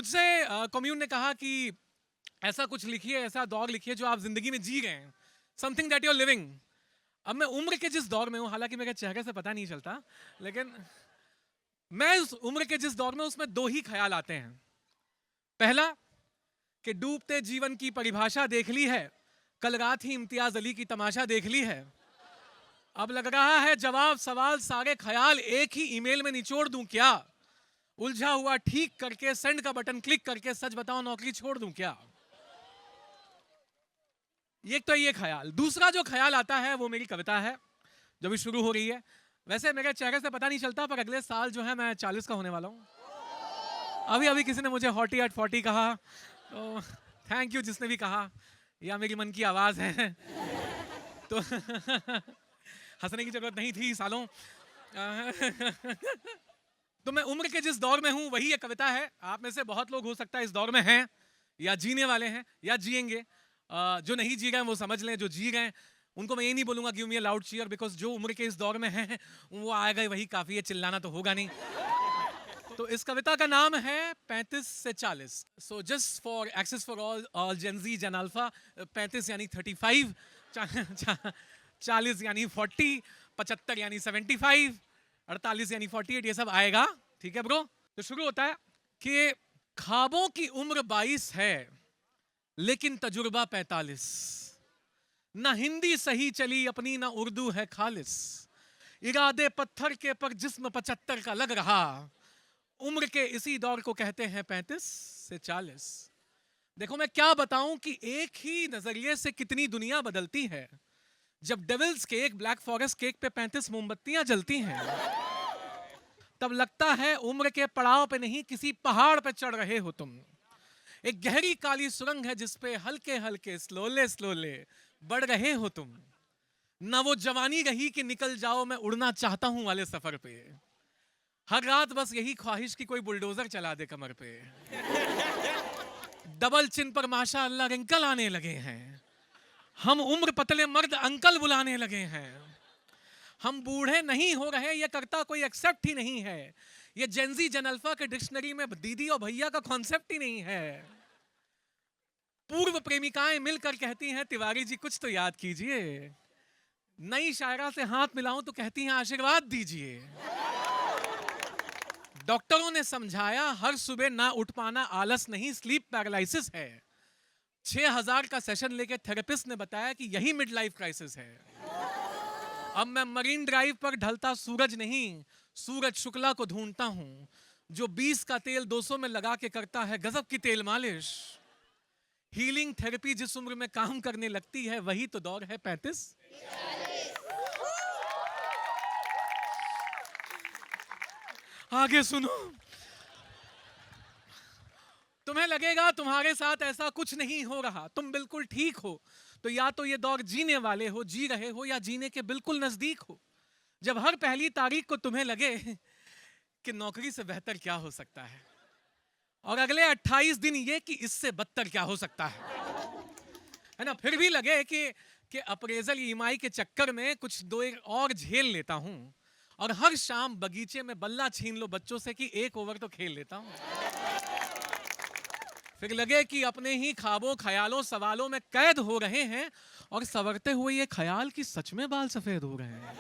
मुझसे कम्यून ने कहा कि ऐसा कुछ लिखिए, ऐसा दौर लिखिए जो आप जिंदगी में जी गए हैं, something that you are living. अब मैं उम्र के जिस दौर में हूं, हालांकि मेरे चेहरे से पता नहीं चलता, लेकिन मैं उस उम्र के जिस दौर में, उसमें दो ही ख्याल आते हैं। पहला कि डूबते जीवन की परिभाषा देख ली है, कल रात ही इम्तियाज अली की तमाशा देख ली है। अब लग रहा है जवाब सवाल सारे ख्याल एक ही ईमेल में निचोड़ दूं क्या? उलझा हुआ ठीक करके सेंड का बटन क्लिक करके सच बताओ नौकरी छोड़ दूं क्या? एक तो ये ख्याल। दूसरा जो ख्याल आता है वो मेरी कविता है जो भी शुरू हो रही है। वैसे मेरे चेहरे से पता नहीं चलता, पर अगले साल जो है मैं 40 का होने वाला हूँ। अभी अभी किसी ने मुझे हॉटी एट 40 कहा, तो थैंक यू जिसने भी कहा, या मेरी मन की आवाज है। तो हंसने की जरूरत नहीं थी सालों। तो मैं उम्र के जिस दौर में हूं वही ये कविता है। आप में से बहुत लोग हो सकता है इस दौर में हैं, या जीने वाले हैं, या जिएंगे। जो नहीं जी रहे हैं वो समझ लें, जो जी रहे हैं उनको मैं ये नहीं बोलूंगा give me a loud cheer, because जो उम्र के इस दौर में हैं वो आएगा वही काफी है, चिल्लाना तो होगा नहीं। तो इस कविता का नाम है 35 से 40। So just for access for all Gen Z Gen Alpha, 35 यानी 35, 40 यानी 40, 75 यानी 75, 48 यानी 48, ये सब आएगा। ठीक है ब्रो? तो शुरू होता है कि ख्वाबों की उम्र 22 है लेकिन तजुर्बा 45, ना हिंदी सही चली अपनी ना उर्दू है खालिस, इरादे पत्थर के पर जिस्म 75 का लग रहा, उम्र के इसी दौर को कहते हैं 35 से 40। देखो मैं क्या बताऊं कि एक ही नजरिए से कितनी दुनिया बदलती है। जब devil's cake, black forest cake पे 35 मोमबत्तियां जलती हैं, तब लगता है उम्र के पड़ाव पे नहीं किसी पहाड़ पे चढ़ रहे हो तुम। एक गहरी काली सुरंग है जिसपे हल्के हल्के स्लोले स्लोले बढ़ रहे हो तुम। ना वो जवानी रही कि निकल जाओ मैं उड़ना चाहता हूं वाले सफर पे, हर रात बस यही ख्वाहिश कि कोई बुलडोजर चला दे कमर पे। डबल चिन पर माशाअल्लाह रिंकल आने लगे हैं, हम उम्र पतले मर्द अंकल बुलाने लगे हैं। हम बूढ़े नहीं हो रहे, ये करता कोई एक्सेप्ट ही नहीं है। ये जेंजी जनअल्फा के डिक्शनरी में दीदी और भैया का कॉन्सेप्ट ही नहीं है। पूर्व प्रेमिकाएं मिलकर कहती हैं तिवारी जी कुछ तो याद कीजिए, नई शायरा से हाथ मिलाऊं तो कहती हैं आशीर्वाद दीजिए। डॉक्टरों ने समझाया हर सुबह ना उठ पाना आलस नहीं, स्लीप पैरालिसिस है। 6000 का सेशन लेके थेरेपिस्ट ने बताया कि यही मिड लाइफ क्राइसिस है। अब मैं मरीन ड्राइव पर ढलता सूरज नहीं, सूरज शुक्ला को ढूंढता हूं, जो 20 का तेल 200 में लगा के करता है गजब की तेल मालिश। हीलिंग थेरेपी जिस उम्र में काम करने लगती है वही तो दौर है 35। आगे सुनो। तुम्हें लगेगा तुम्हारे साथ ऐसा कुछ नहीं हो रहा, तुम बिल्कुल ठीक हो, तो या तो ये दौर जीने वाले हो, जी रहे हो, या जीने के बिल्कुल नजदीक हो। जब हर पहली तारीख को तुम्हें लगे कि नौकरी से बेहतर क्या हो सकता है, और अगले 28 दिन ये कि इससे बदतर क्या हो सकता है ना, फिर भी लगे कि अप्रेजल ईएमआई के चक्कर में कुछ दो एक और झेल लेता हूं, और हर शाम बगीचे में बल्ला छीन लो बच्चों से कि एक ओवर तो खेल लेता हूं। फिर लगे कि अपने ही ख्वाबों ख्यालों सवालों में कैद हो रहे हैं, और सवरते हुए ये ख्याल कि सच में बाल सफेद हो रहे हैं,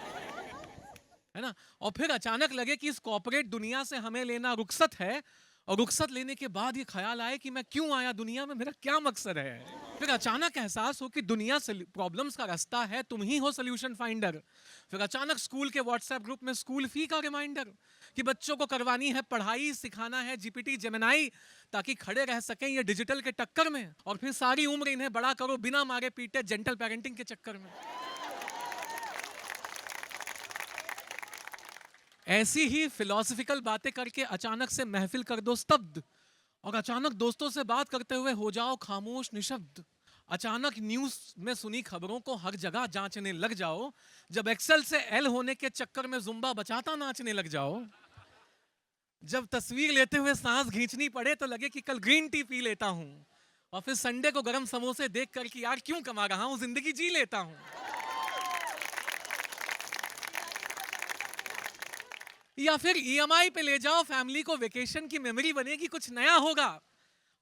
है ना। और फिर अचानक लगे कि इस कॉर्पोरेट दुनिया से हमें लेना रुखसत है, और रुखसत लेने के बाद ये ख्याल आए कि मैं क्यों आया दुनिया में, मेरा क्या मकसद है। फिर अचानक एहसास हो कि दुनिया से प्रॉब्लम्स का रास्ता है, तुम ही हो सोल्यूशन फाइंडर। फिर अचानक स्कूल के व्हाट्सएप ग्रुप में स्कूल फी का रिमाइंडर कि बच्चों को करवानी है पढ़ाई, सिखाना है जीपीटी जेमिनाई, ताकि खड़े रह सकें ये डिजिटल के टक्कर में। और फिर सारी उम्र इन्हें बड़ा करो बिना मारे पीटे जेंटल पेरेंटिंग के चक्कर में। ऐसी ही फिलोसफिकल बातें करके अचानक से महफिल कर दो स्तब्ध, और अचानक दोस्तों से बात करते हुए हो जाओ खामोश निशब्द। अचानक न्यूज में सुनी खबरों को हर जगह जांचने लग जाओ, जब एक्सेल से एल होने के चक्कर में जुम्बा बचाता नाचने लग जाओ। जब तस्वीर लेते हुए सांस खींचनी पड़े तो लगे कि कल ग्रीन टी पी लेता हूं, और फिर संडे को गरम समोसे देख कर कि यार क्यों कमा रहा हूं, जिंदगी जी लेता हूं। या फिर ईएमआई पे ले जाओ फैमिली को, वेकेशन की मेमोरी बनेगी, कुछ नया होगा।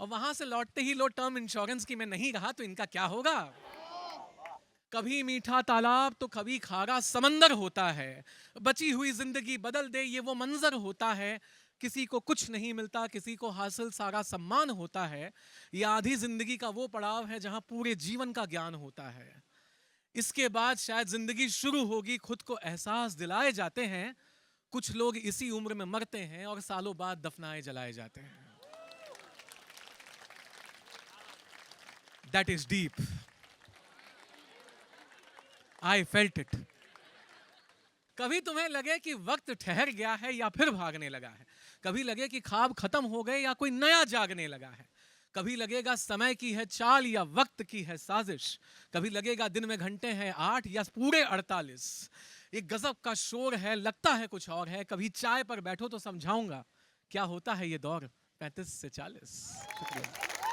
और वहां से लौटते ही लो टर्म इंश्योरेंस की मैं नहीं रहा तो इनका क्या होगा। कभी मीठा तालाब तो कभी खारा समंदर होता है, बची हुई जिंदगी बदल दे ये वो मंजर होता है। किसी को कुछ नहीं मिलता, किसी को हासिल सारा सम्मान होता है। ये आधी जिंदगी का वो पड़ाव है जहां पूरे जीवन का ज्ञान होता है। इसके बाद शायद जिंदगी शुरू होगी, खुद को एहसास दिलाए जाते हैं। कुछ लोग इसी उम्र में मरते हैं और सालों बाद दफनाए जलाए जाते हैं। That is deep, I felt it. कभी तुम्हें लगे कि वक्त ठहर गया है या फिर भागने लगा है। कभी लगे कि ख्वाब खत्म हो गए या कोई नया जागने लगा है। कभी लगेगा समय की है चाल या वक्त की है साजिश। कभी लगेगा दिन में घंटे हैं 8 या पूरे 48। एक गजब का शोर है, लगता है कुछ और है। कभी चाय पर बैठो तो समझाऊंगा क्या होता है ये दौर 35 से 40। शुक्रिया।